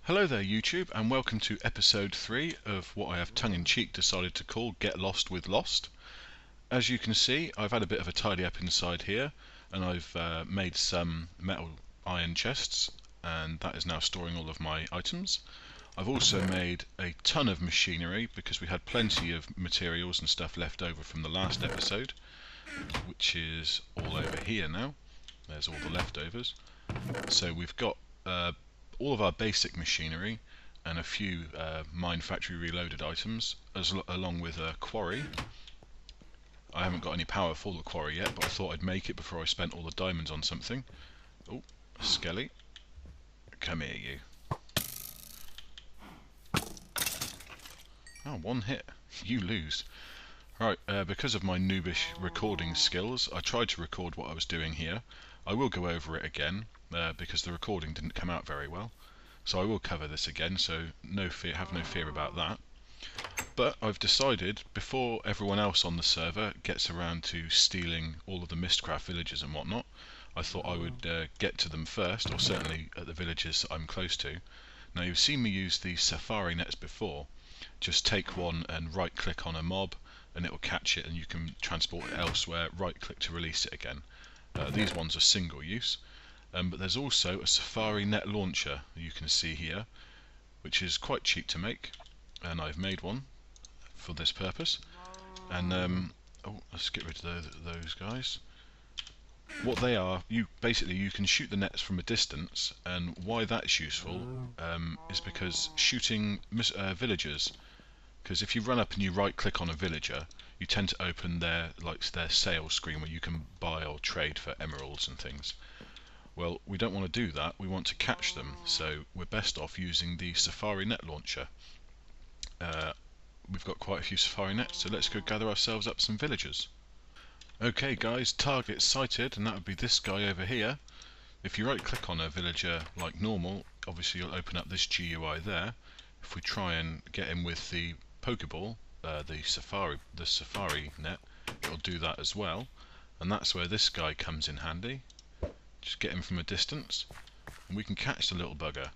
Hello there YouTube, and welcome to episode 3 of what I have tongue-in-cheek decided to call Get Lost with Lost. As you can see, I've had a bit of a tidy up inside here, and I've made some metal iron chests, and that is now storing all of my items. I've also made a ton of machinery because we had plenty of materials and stuff left over from the last episode, which is all over here now. There's all the leftovers. So we've got all of our basic machinery and a few mine factory reloaded items, along with a quarry. I haven't got any power for the quarry yet, but I thought I'd make it before I spent all the diamonds on something. Oh, Skelly, come here you. Oh, one hit. You lose. Right, because of my noobish recording skills, I tried to record what I was doing here. I will go over it again, because the recording didn't come out very well. So I will cover this again, so have no fear about that. But I've decided, before everyone else on the server gets around to stealing all of the Mistcraft villages and whatnot, I thought I would get to them first, or certainly at the villages I'm close to. Now, you've seen me use the safari nets before. Just take one and right click on a mob and it will catch it, and you can transport it elsewhere. Right click to release it again. These ones are single use, but there's also a safari net launcher you can see here, which is quite cheap to make, and I've made one for this purpose. And oh, let's get rid of those guys. What they are, you can shoot the nets from a distance, and why that's useful is because shooting villagers, because if you run up and you right click on a villager, you tend to open their sales screen where you can buy or trade for emeralds and things. Well, we don't want to do that, we want to catch them, so we're best off using the safari net launcher. We've got quite a few safari nets, so let's go gather ourselves up some villagers. Okay guys, target sighted, and that would be this guy over here. If you right click on a villager like normal, obviously you'll open up this GUI there. If we try and get him with the Pokeball, the safari net, it'll do that as well, and that's where this guy comes in handy. Just get him from a distance and we can catch the little bugger.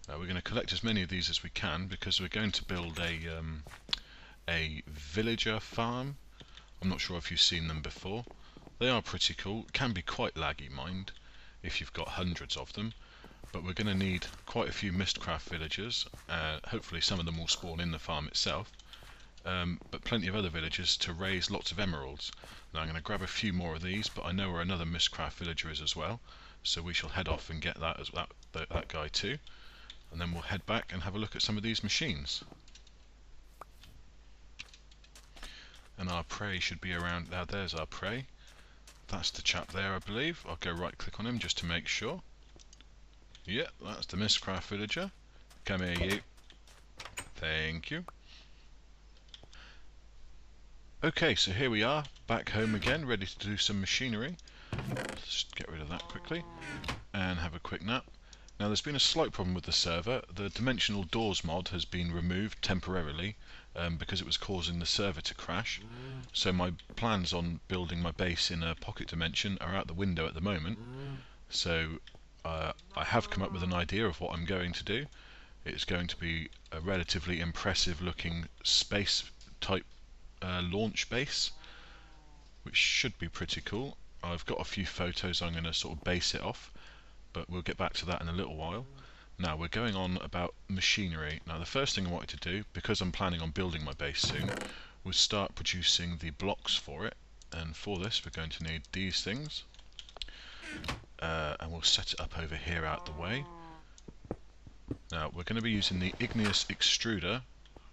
We're going to collect as many of these as we can because we're going to build a villager farm. I'm not sure if you've seen them before. They are pretty cool. Can be quite laggy, mind, if you've got hundreds of them. But we're going to need quite a few Mistcraft villagers. Hopefully some of them will spawn in the farm itself. But plenty of other villagers to raise lots of emeralds. Now I'm going to grab a few more of these, but I know where another Mistcraft villager is as well. So we shall head off and get that guy too. And then we'll head back and have a look at some of these machines. And our prey should be around. Now there's our prey. That's the chap there, I believe. I'll go right click on him just to make sure. Yeah, that's the Mistcraft villager. Come here you. Thank you. Okay, so here we are, back home again, ready to do some machinery. Let's get rid of that quickly and have a quick nap. Now there's been a slight problem with the server. The dimensional doors mod has been removed temporarily because it was causing the server to crash. So my plans on building my base in a pocket dimension are out the window at the moment. So I have come up with an idea of what I'm going to do. It's going to be a relatively impressive looking space type launch base, which should be pretty cool. I've got a few photos I'm going to sort of base it off, but we'll get back to that in a little while. Now we're going on about machinery. Now the first thing I wanted to do, because I'm planning on building my base soon, was start producing the blocks for it, and for this we're going to need these things, and we'll set it up over here out the way. Now we're going to be using the igneous extruder,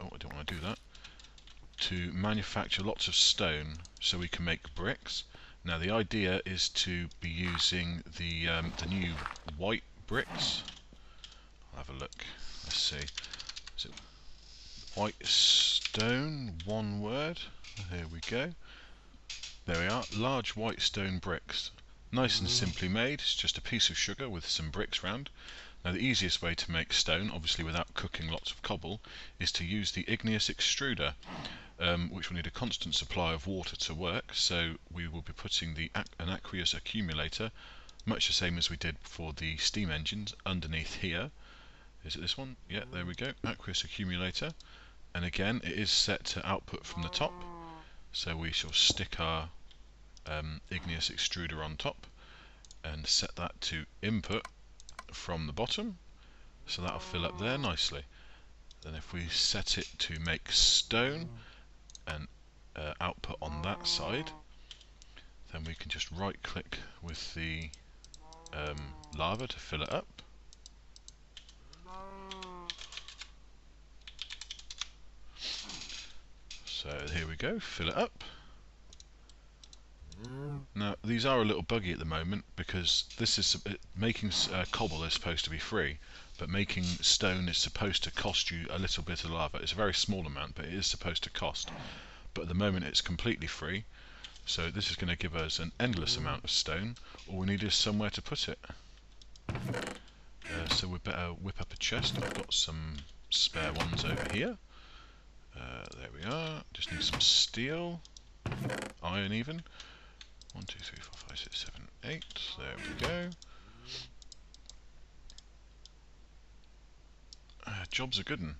oh I don't want to do that, to manufacture lots of stone so we can make bricks. Now the idea is to be using the new white bricks. I'll have a look. Let's see. Is it white stone? One word. Here we go. There we are. Large white stone bricks. Nice and simply made. It's just a piece of sugar with some bricks round. Now the easiest way to make stone, obviously without cooking lots of cobble, is to use the igneous extruder. Which will need a constant supply of water to work, so we will be putting an aqueous accumulator, much the same as we did for the steam engines, underneath here, Is it this one? Yeah, there we go, aqueous accumulator. And again, it is set to output from the top, so we shall stick our igneous extruder on top and set that to input from the bottom, so that'll fill up there nicely. Then if we set it to make stone and output on that side, then we can just right click with the lava to fill it up. So here we go, fill it up. Now these are a little buggy at the moment because this is making cobble is supposed to be free, but making stone is supposed to cost you a little bit of lava. It's a very small amount, but it is supposed to cost. But at the moment it's completely free, so this is going to give us an endless amount of stone. All we need is somewhere to put it. So we better whip up a chest. I've got some spare ones over here. There we are. Just need some steel, iron even. 1, 2, 3, 4, 5, 6, 7, 8. There we go. Job's a good one.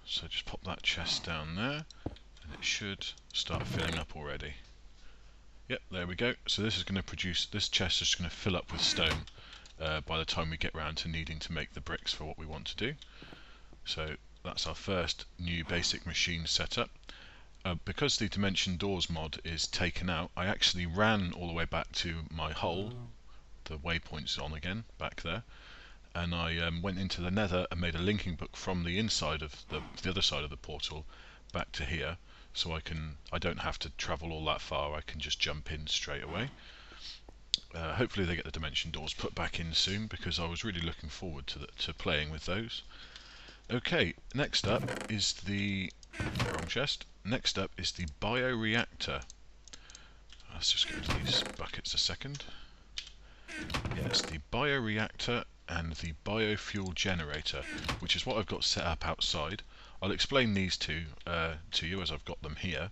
So just pop that chest down there, and it should start filling up already. Yep, there we go. So this is going to produce, this chest is going to fill up with stone by the time we get round to needing to make the bricks for what we want to do. So that's our first new basic machine setup. Because the Dimension Doors mod is taken out, I actually ran all the way back to my hole, the waypoint's on again, back there, and I went into the nether and made a linking book from the inside of the other side of the portal back to here, so I don't have to travel all that far, I can just jump in straight away. Hopefully they get the Dimension Doors put back in soon, because I was really looking forward to playing with those. Okay, next up is the wrong chest. Next up is the bioreactor. Let's just go to these buckets a second. Yes, the bioreactor and the biofuel generator, which is what I've got set up outside. I'll explain these two to you as I've got them here,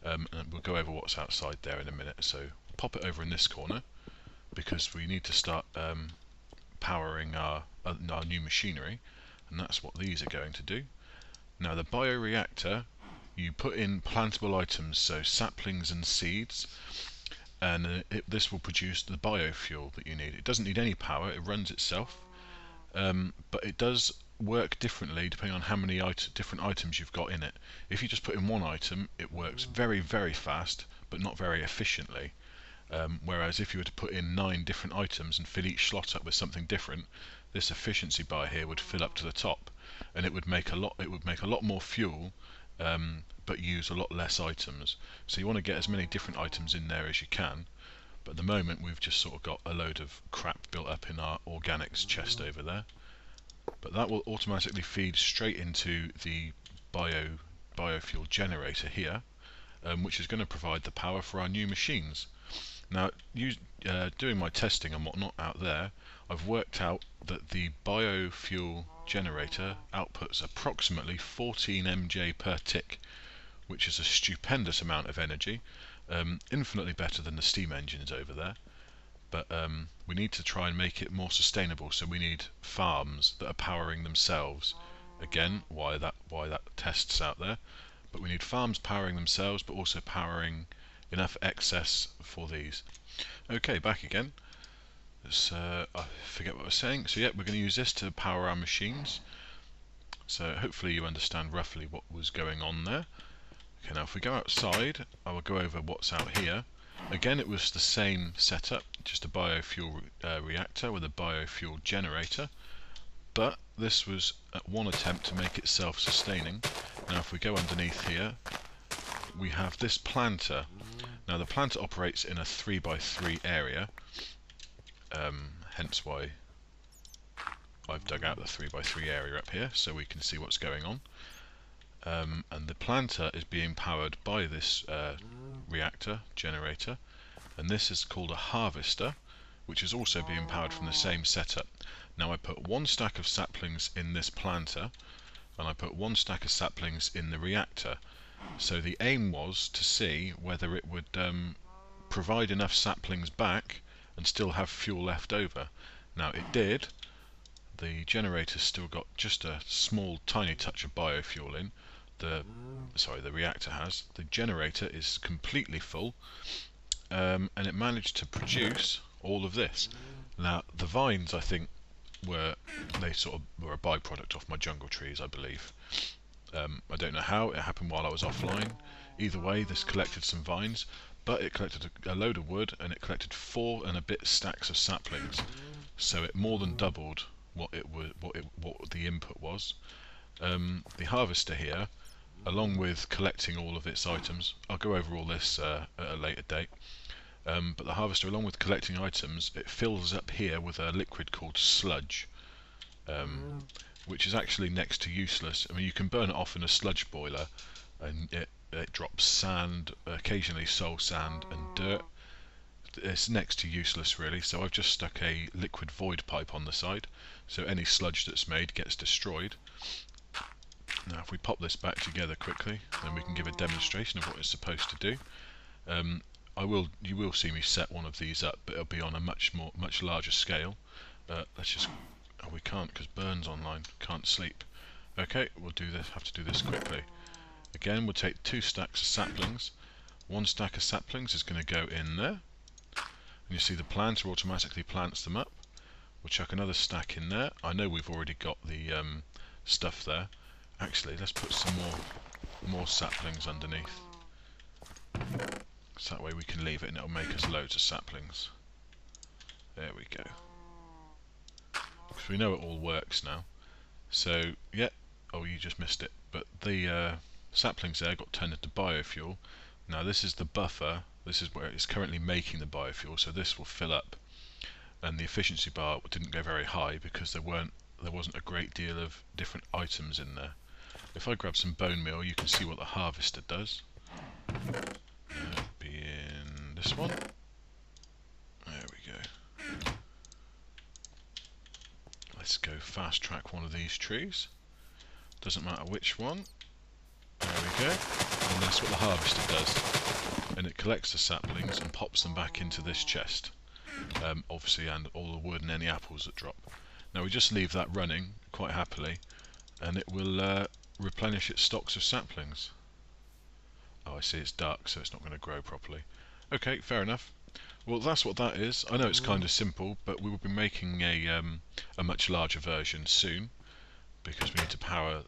and we'll go over what's outside there in a minute. So pop it over in this corner, because we need to start powering our new machinery, and that's what these are going to do. Now the bioreactor, you put in plantable items, so saplings and seeds, and this will produce the biofuel that you need. It doesn't need any power, it runs itself, but it does work differently depending on how many different items you've got in it. If you just put in one item, it works very, very fast, but not very efficiently. Whereas if you were to put in 9 different items and fill each slot up with something different, this efficiency bar here would fill up to the top, and it would make a lot more fuel, but use a lot less items. So you want to get as many different items in there as you can, but at the moment we've just sort of got a load of crap built up in our organics chest over there. But that will automatically feed straight into the biofuel generator here, which is going to provide the power for our new machines. Now, doing my testing and whatnot out there, I've worked out that the biofuel generator outputs approximately 14 MJ per tick, which is a stupendous amount of energy, infinitely better than the steam engines over there. But we need to try and make it more sustainable, so we need farms that are powering themselves. Again, why that tests out there, but we need farms powering themselves, but also powering enough excess for these. Okay, back again. I forget what I was saying. So yeah, we're going to use this to power our machines. So hopefully you understand roughly what was going on there. Okay, now if we go outside, I will go over what's out here. Again, it was the same setup, just a biofuel reactor with a biofuel generator, but this was one attempt to make it self-sustaining. Now if we go underneath here, we have this planter. Now the planter operates in a 3x3 area, hence why I've dug out the 3x3 area up here so we can see what's going on. And the planter is being powered by this reactor generator, and this is called a harvester, which is also being powered from the same setup. Now I put 1 stack of saplings in this planter, and I put 1 stack of saplings in the reactor. So the aim was to see whether it would provide enough saplings back and still have fuel left over. Now it did, the generator's still got just a small tiny touch of biofuel in. The reactor has. The generator is completely full, and it managed to produce all of this. Now the vines, I think, were a byproduct of my jungle trees, I believe. I don't know how it happened while I was offline. Either way, this collected some vines, but it collected a load of wood, and it collected 4 and a bit stacks of saplings. So it more than doubled what the input was. The harvester here, along with collecting all of its items, I'll go over all this at a later date. But the harvester, along with collecting items, it fills up here with a liquid called sludge, which is actually next to useless. I mean, you can burn it off in a sludge boiler, and it drops sand, occasionally soul sand and dirt. It's next to useless, really. So I've just stuck a liquid void pipe on the side, so any sludge that's made gets destroyed. Now, if we pop this back together quickly, then we can give a demonstration of what it's supposed to do. You will see me set one of these up, but it'll be on a much larger scale. Let's just. Oh, we can't because Burn's online. Can't sleep. Okay, we'll do this. Have to do this quickly. Again, we'll take 2 stacks of saplings. 1 stack of saplings is going to go in there, and you see the planter automatically plants them up. We'll chuck another stack in there. I know we've already got the stuff there. Actually, let's put some more saplings underneath. So that way we can leave it and it'll make us loads of saplings. There we go. Because we know it all works now. So, yeah. Oh, you just missed it. But the saplings there got turned into biofuel. Now this is the buffer. This is where it's currently making the biofuel. So this will fill up. And the efficiency bar didn't go very high because there wasn't a great deal of different items in there. If I grab some bone meal, you can see what the harvester does. Be in this one. There we go. Let's go fast track one of these trees. Doesn't matter which one. There we go. And that's what the harvester does. And it collects the saplings and pops them back into this chest. Obviously, and all the wood and any apples that drop. Now we just leave that running quite happily, and it will replenish its stocks of saplings. Oh, I see, it's dark, so it's not going to grow properly. Okay, fair enough. Well, that's what that is. I know it's kind of simple, but we will be making a much larger version soon, because we need to power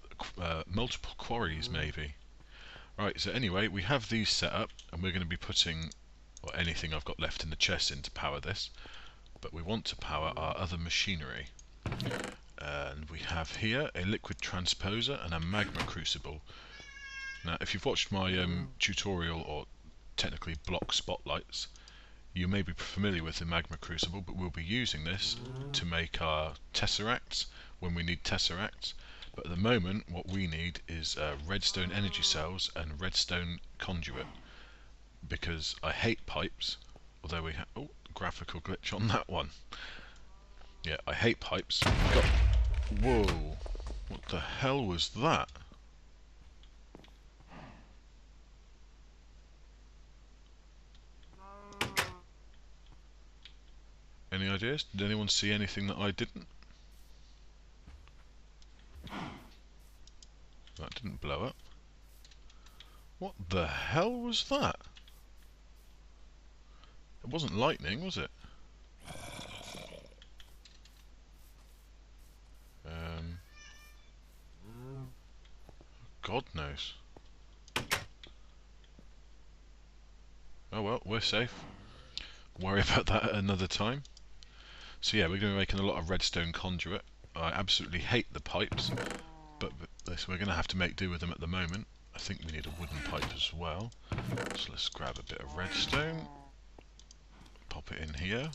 multiple quarries, maybe. Right, so anyway, we have these set up, and we're going to be putting anything I've got left in the chest in to power this. But we want to power our other machinery. And we have here a liquid transposer and a magma crucible. Now, if you've watched my tutorial, or technically block spotlights, you may be familiar with the magma crucible, but we'll be using this to make our tesseracts when we need tesseracts. But at the moment, what we need is redstone energy cells and redstone conduit, because I hate pipes, although we have... Oh, graphical glitch on that one. Yeah, I hate pipes. Whoa, what the hell was that? Any ideas? Did anyone see anything that I didn't? That didn't blow up. What the hell was that? It wasn't lightning, was it? God knows. Oh well, we're safe. Worry about that at another time. So yeah, we're going to be making a lot of redstone conduit. I absolutely hate the pipes, but we're going to have to make do with them at the moment. I think we need a wooden pipe as well. So let's grab a bit of redstone. Pop it in here.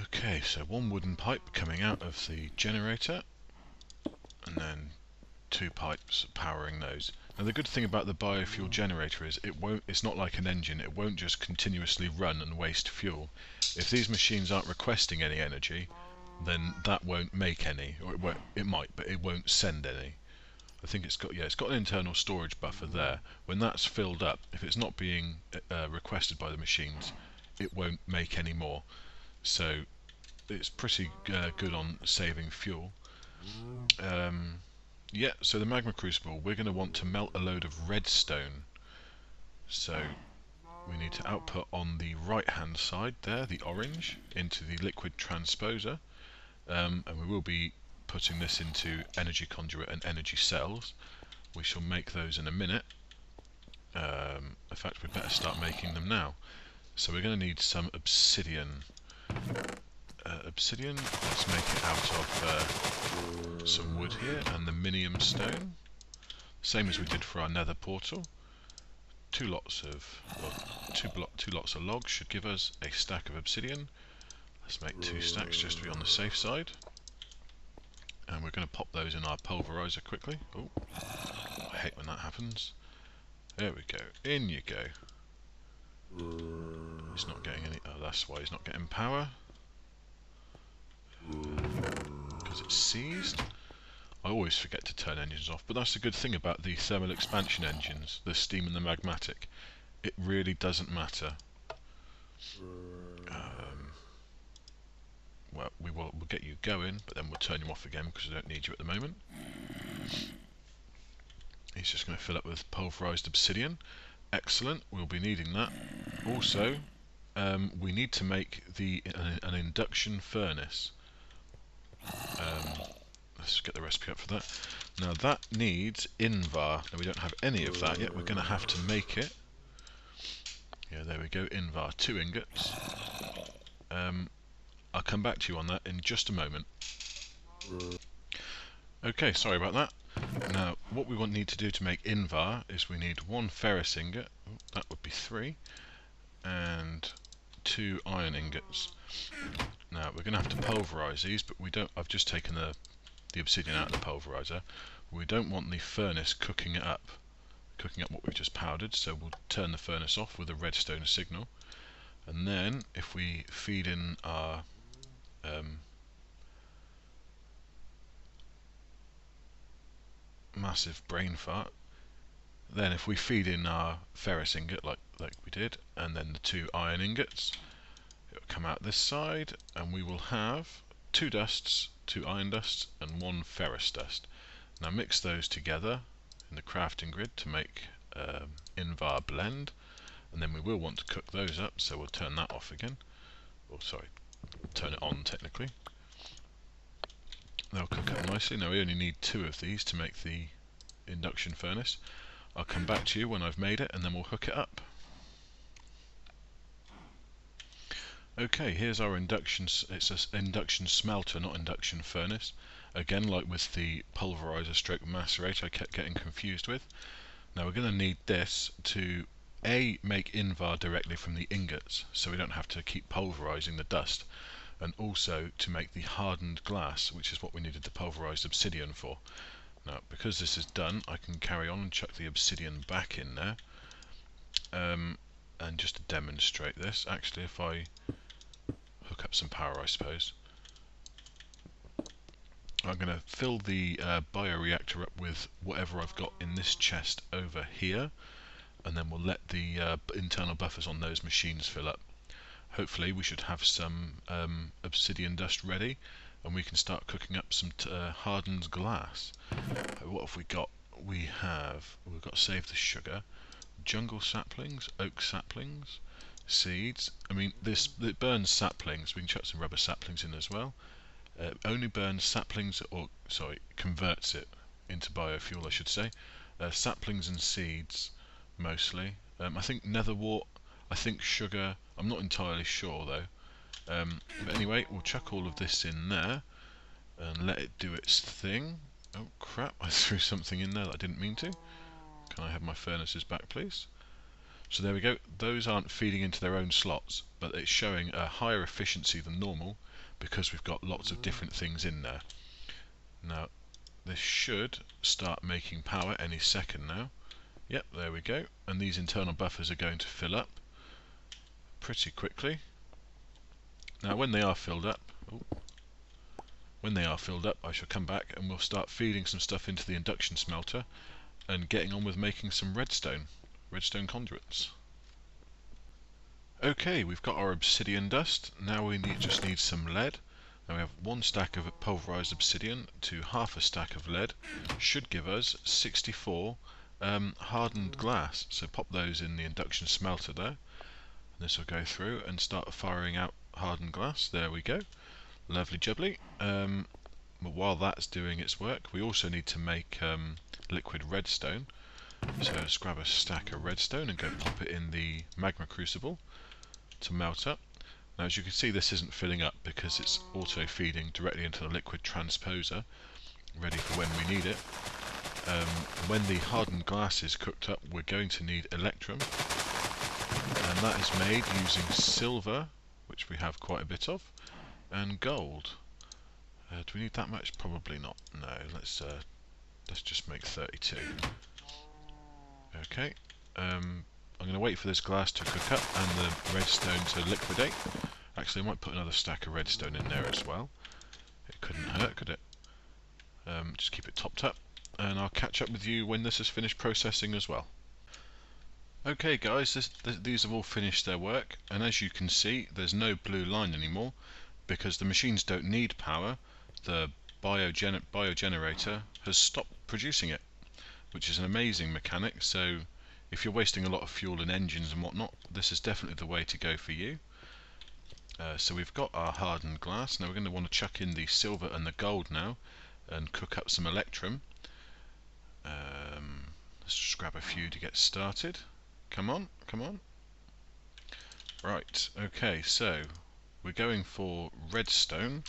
Okay, so 1 wooden pipe coming out of the generator, and then 2 pipes powering those. Now the good thing about the biofuel generator is it's not like an engine. It won't just continuously run and waste fuel. If these machines aren't requesting any energy, then that won't make any, or it might, but it won't send any. I think it's got an internal storage buffer there. When that's filled up, if it's not being requested by the machines, it won't make any more. So it's pretty good on saving fuel. Yeah, so the magma crucible, we're going to want to melt a load of redstone. So we need to output on the right hand side there, the orange, into the liquid transposer, and we will be putting this into energy conduit and energy cells. We shall make those in a minute. In fact, we better start making them now. So we're going to need some obsidian. Let's make it out of some wood here, and the minium stone, same as we did for our nether portal. Two lots of logs should give us a stack of obsidian. Let's make 2 stacks just to be on the safe side, and we're going to pop those in our pulverizer quickly. Oh, I hate when that happens. There we go, in you go. He's not getting any, oh that's why he's not getting power. Because it's seized. I always forget to turn engines off, but that's the good thing about the thermal expansion engines, the steam and the magmatic. It really doesn't matter. Well, we'll get you going, but then we'll turn you off again because we don't need you at the moment. He's just going to fill up with pulverized obsidian. Excellent, we'll be needing that. Also, we need to make an induction furnace. Let's get the recipe up for that. Now that needs Invar. Now we don't have any of that yet, we're going to have to make it. Yeah, there we go, Invar, 2 ingots. I'll come back to you on that in just a moment. Okay, sorry about that. Now, what we need to do to make Invar is we need 1 ferrous ingot, that would be 3, and 2 iron ingots. Now, we're going to have to pulverize these, but we don't. I've just taken the obsidian out of the pulverizer. We don't want the furnace cooking up what we've just powdered, so we'll turn the furnace off with a redstone signal. And then, if we feed in our massive brain fart, then if we feed in our ferrous ingot like we did, and then the 2 iron ingots, it will come out this side, and we will have 2 dusts, 2 iron dusts, and 1 ferrous dust. Now mix those together in the crafting grid to make Invar blend, and then we will want to cook those up, so we'll turn that off again. Oh, sorry, turn it on technically. They'll cook up nicely. Now we only need 2 of these to make the induction furnace. I'll come back to you when I've made it, and then we'll hook it up. Okay, here's our induction. It's an induction smelter, not induction furnace. Again, like with the pulverizer stroke macerator I kept getting confused with. Now we're going to need this to make Invar directly from the ingots, so we don't have to keep pulverizing the dust, and also to make the hardened glass, which is what we needed the pulverized obsidian for. Now, because this is done, I can carry on and chuck the obsidian back in there. And just to demonstrate this, actually, if I hook up some power, I suppose, I'm going to fill the bioreactor up with whatever I've got in this chest over here, and then we'll let the internal buffers on those machines fill up. Hopefully we should have some obsidian dust ready, and we can start cooking up some hardened glass. What have we got? We've got to save the sugar, jungle saplings, oak saplings, seeds. I mean, it burns saplings. We can chuck some rubber saplings in as well. Only burns saplings, or sorry, converts it into biofuel, I should say. Saplings and seeds mostly. I think netherwort. I think sugar. I'm not entirely sure though. But anyway, we'll chuck all of this in there and let it do its thing. Oh crap, I threw something in there that I didn't mean to. Can I have my furnaces back please? So there we go, those aren't feeding into their own slots, but it's showing a higher efficiency than normal because we've got lots of different things in there. Now this should start making power any second now. Yep, there we go, and these internal buffers are going to fill up pretty quickly. Now when they are filled up, I shall come back and we'll start feeding some stuff into the induction smelter and getting on with making some redstone conduits. Okay, we've got our obsidian dust. Now we just need some lead. Now we have 1 stack of pulverized obsidian to half a stack of lead. Should give us 64 hardened glass. So pop those in the induction smelter there. And this will go through and start firing out hardened glass. There we go. Lovely jubbly. But while that's doing its work, we also need to make liquid redstone. So let's grab a stack of redstone and go pop it in the magma crucible to melt up. Now as you can see, this isn't filling up because it's auto feeding directly into the liquid transposer, ready for when we need it. When the hardened glass is cooked up, we're going to need electrum, and that is made using silver, which we have quite a bit of, and gold. Do we need that much? Probably not. No, let's just make 32. Okay, I'm going to wait for this glass to cook up and the redstone to liquidate. Actually, I might put another stack of redstone in there as well. It couldn't hurt, could it? Just keep it topped up, and I'll catch up with you when this is finished processing as well. Okay guys, these have all finished their work, and as you can see, there's no blue line anymore because the machines don't need power. The biogenerator has stopped producing it, which is an amazing mechanic. So if you're wasting a lot of fuel in engines and whatnot, this is definitely the way to go for you. So we've got our hardened glass. Now we're going to want to chuck in the silver and the gold now and cook up some electrum. Let's just grab a few to get started. Come on, come on. Right, okay, so we're going for redstone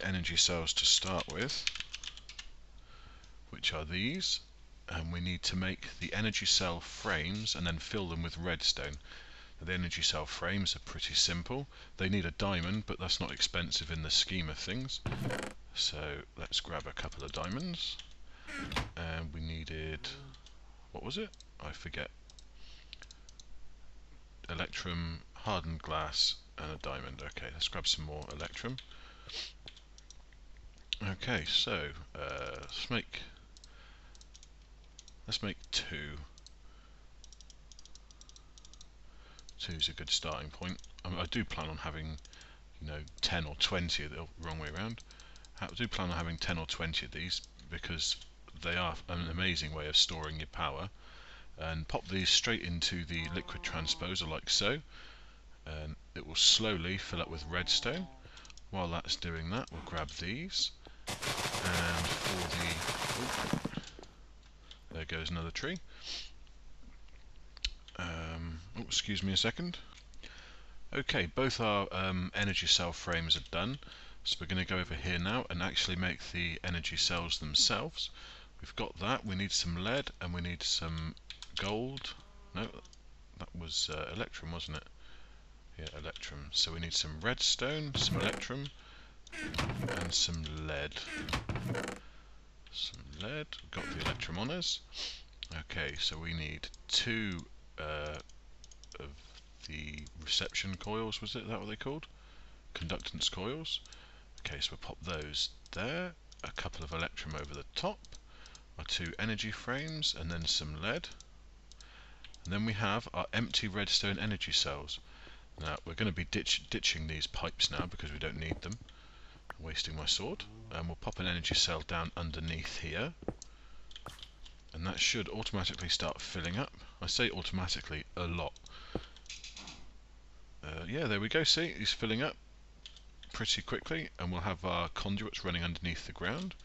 energy cells to start with, which are these, and we need to make the energy cell frames and then fill them with redstone. Now, the energy cell frames are pretty simple. They need a diamond, but that's not expensive in the scheme of things. So let's grab a couple of diamonds, and we needed, what was it? I forget. Electrum, hardened glass, and a diamond. Okay, let's grab some more electrum. Okay, so let's make 2. 2's a good starting point. I do plan on having, 10 or 20, the wrong way around. I do plan on having 10 or 20 of these because they are an amazing way of storing your power. And pop these straight into the liquid transposer like so, and it will slowly fill up with redstone. While that's doing that, we'll grab these, and for the there goes another tree. Excuse me a second. Okay, both our energy cell frames are done, so we're going to go over here now and actually make the energy cells themselves. We've got that. We need some lead and we need some gold. No, that was electrum, wasn't it? Yeah, electrum. So we need some redstone, some electrum, and some lead. Some lead. We've got the electrum on us. Okay, so we need 2 of the reception coils. Was it that what they called? Conductance coils. Okay, so we'll pop those there. A couple of electrum over the top. Our 2 energy frames, and then some lead. And then we have our empty redstone energy cells. Now we're going to be ditching these pipes now because we don't need them. I'm wasting my sword. And we'll pop an energy cell down underneath here, and that should automatically start filling up. I say automatically a lot. Yeah, there we go. See, he's filling up pretty quickly, and we'll have our conduits running underneath the ground.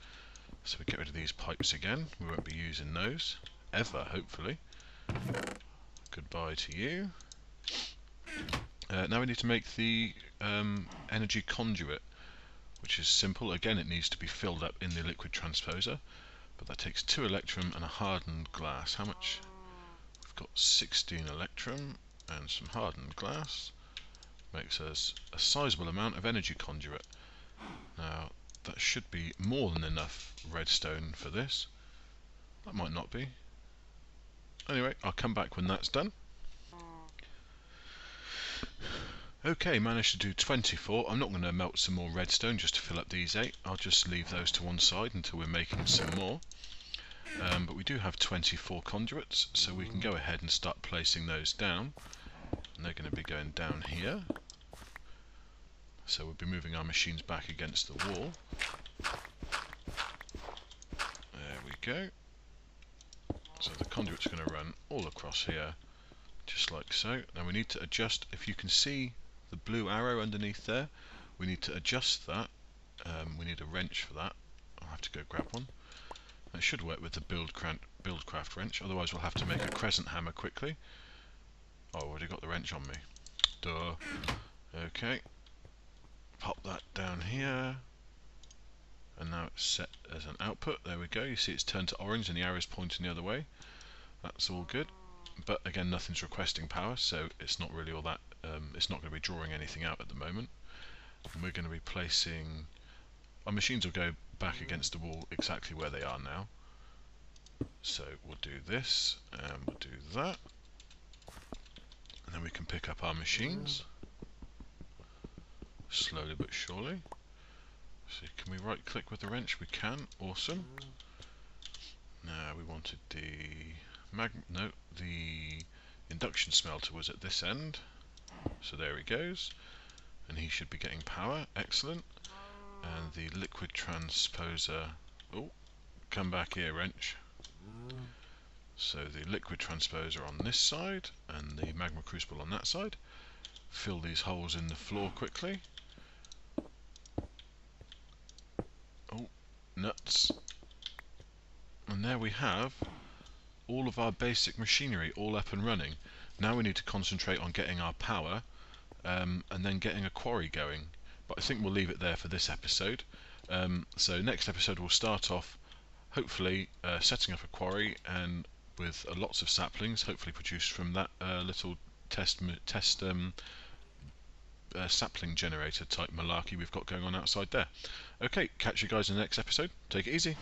So we get rid of these pipes again. We won't be using those ever, hopefully. Goodbye to you. Now we need to make the energy conduit, which is simple. Again, it needs to be filled up in the liquid transposer, but that takes 2 electrum and a hardened glass. How much? We've got 16 electrum and some hardened glass. Makes us a sizable amount of energy conduit. Now that should be more than enough redstone for this. That might not be. Anyway, I'll come back when that's done. Okay, managed to do 24. I'm not going to melt some more redstone just to fill up these 8. I'll just leave those to one side until we're making some more. But we do have 24 conduits, so we can go ahead and start placing those down. And they're going to be going down here. So we'll be moving our machines back against the wall. There we go. So the conduit's going to run all across here, just like so. Now we need to adjust, if you can see the blue arrow underneath there, we need to adjust that. We need a wrench for that. I'll have to go grab one. That should work with the Buildcraft wrench, otherwise we'll have to make a crescent hammer quickly. Oh, I've already got the wrench on me. Duh. Okay. Pop that down here. And now it's set as an output. There we go. You see it's turned to orange and the arrow's pointing the other way. That's all good. But again, nothing's requesting power, so it's not really all that. It's not going to be drawing anything out at the moment. And we're going to be placing. Our machines will go back against the wall exactly where they are now. So we'll do this and we'll do that. And then we can pick up our machines. Slowly but surely. So can we right click with the wrench? We can. Awesome. Now we wanted the induction smelter was at this end. So there he goes. And he should be getting power. Excellent. And the liquid transposer. Oh, come back here, wrench. So the liquid transposer on this side and the magma crucible on that side. Fill these holes in the floor quickly. Oh, nuts. And there we have all of our basic machinery all up and running. Now we need to concentrate on getting our power and then getting a quarry going. But I think we'll leave it there for this episode. So next episode we'll start off hopefully setting up a quarry and with lots of saplings, hopefully produced from that little test sapling generator type malarkey we've got going on outside there. Okay, catch you guys in the next episode. Take it easy.